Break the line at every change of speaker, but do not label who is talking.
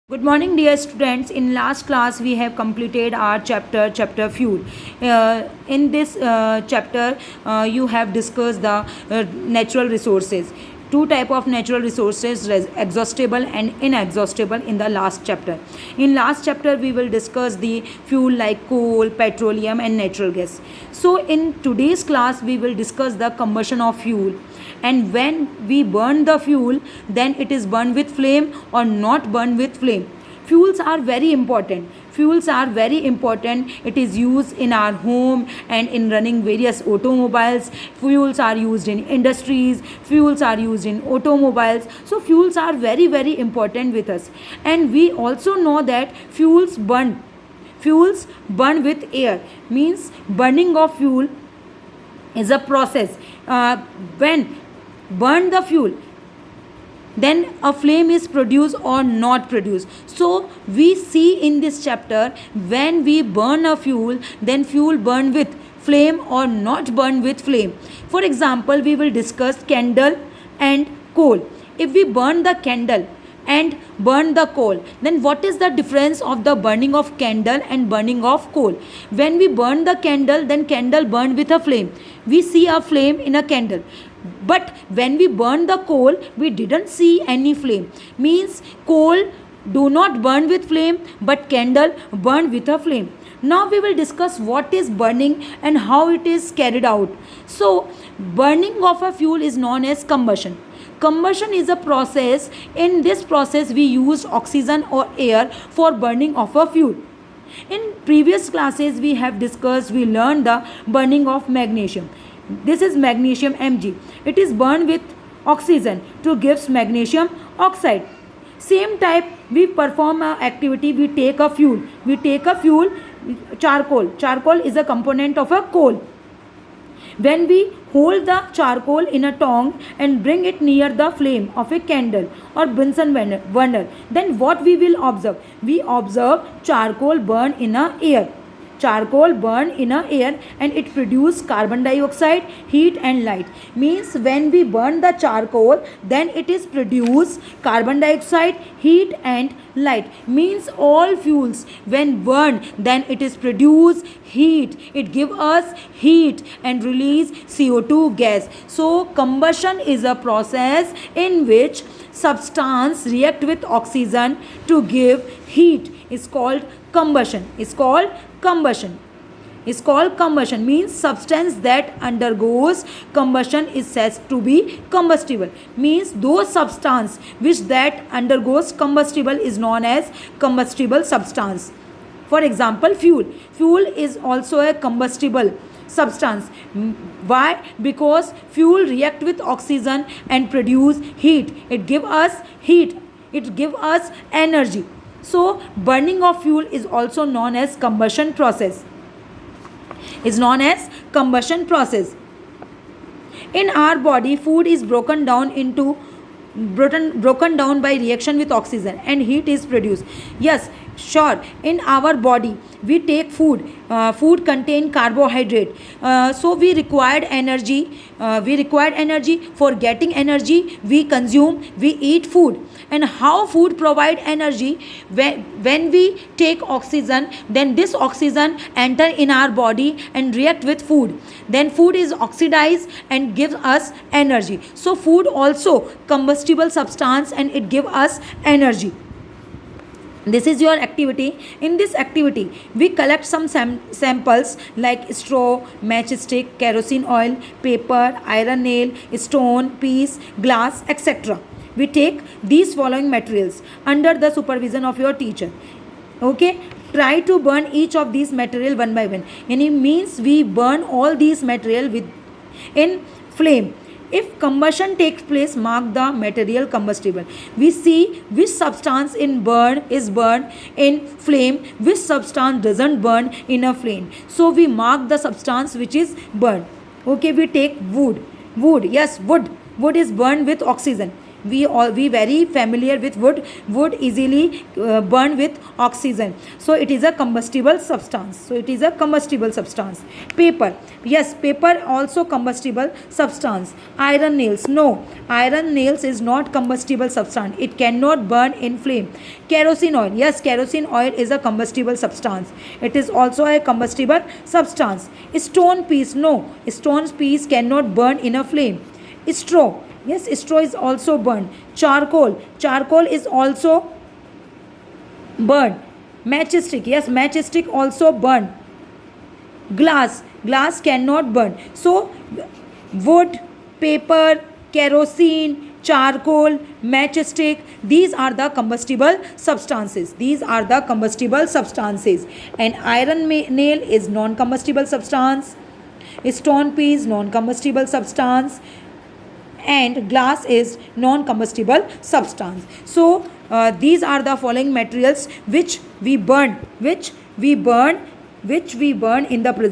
Good morning, dear students. In last class, we have completed our chapter fuel. In this chapter, you have discussed the natural resources. Two type of natural resources, exhaustible and inexhaustible. In the last chapter, we will discuss the fuel like coal, petroleum, and natural gas. So, in today's class, we will discuss the combustion of fuel, and when we burn the fuel, then it is burned with flame or not burned with flame. Fuels are very important. It is used in our home and in running various automobiles. Fuels are used in industries, fuels are used in automobiles. So fuels are very important with us. And we also know that fuels burn with air. Means burning of fuel is a process. When burn the fuel, then a flame is produced or not produced. So we see in this chapter, when we burn a fuel, then fuel burn with flame or not burn with flame. For example, we will discuss candle and coal. If we burn the candle and burn the coal, then what is the difference of the burning of candle and burning of coal? When we burn the candle, then candle burn with a flame. We see a flame in a candle. But when we burn the coal, we didn't see any flame. Means coal do not burn with flame, but candle burn with a flame. Now we will discuss what is burning and how it is carried out. So burning of a fuel is known as combustion. Combustion is a process. In this process, we use oxygen or air for burning of a fuel. In previous classes, we learned the burning of magnesium. This is magnesium Mg. It is burned with oxygen to gives magnesium oxide. Same type, we perform a activity. We take a fuel. Charcoal. Charcoal is a component of a coal. When we hold the charcoal in a tongue and bring it near the flame of a candle or Bunsen burner, then what we will observe? We observe charcoal burn in a air. And it produces carbon dioxide, heat and light. Means when we burn the charcoal, then it is produce carbon dioxide, heat and light. Means all fuels when burned, then it is produce heat. It give us heat and release CO2 gas. So combustion is a process in which substance react with oxygen to give heat. Is called combustion. Means substance that undergoes combustion is said to be combustible. Means those substance which that undergoes combustible is known as combustible substance. For example, fuel is also a combustible substance. Why? Because fuel react with oxygen and produce heat. It give us energy. So burning of fuel is also known as combustion process. In our body, food is broken down by reaction with oxygen and heat is produced. Yes, sure. In our body, we take food. Food contain carbohydrate. So we required energy. For getting energy, we eat food. And how food provide energy? When we take oxygen, then this oxygen enter in our body and react with food. Then food is oxidized and gives us energy. So food also combustible substance and it give us energy. This is your activity. In this activity, we collect some samples like straw, matchstick, kerosene oil, paper, iron nail, stone, piece, glass, etc. We take these following materials under the supervision of your teacher. Okay? Try to burn each of these material one by one. And it means we burn all these material in flame. If combustion takes place, mark the material combustible. We see which substance is burned in flame, which substance doesn't burn in a flame. So we mark the substance which is burned. Okay, we take wood. Wood is burned with oxygen. we very familiar with wood easily burn with oxygen, so it is a combustible substance. Paper, yes, paper also combustible substance. Iron nails, no, iron nails is not combustible substance, it cannot burn in flame. Kerosene oil, yes, kerosene oil is a combustible substance, it is also a combustible substance. Stone piece, no, stone piece cannot burn in a flame. Straw, yes, straw is also burned. Charcoal is also burned. Matchstick, yes, matchstick also burned. Glass cannot burn. So wood, paper, kerosene, charcoal, matchstick, these are the combustible substances. And iron nail is non combustible substance, stone piece non combustible substance, and glass is non combustible substance. So these are the following materials which we burn in the present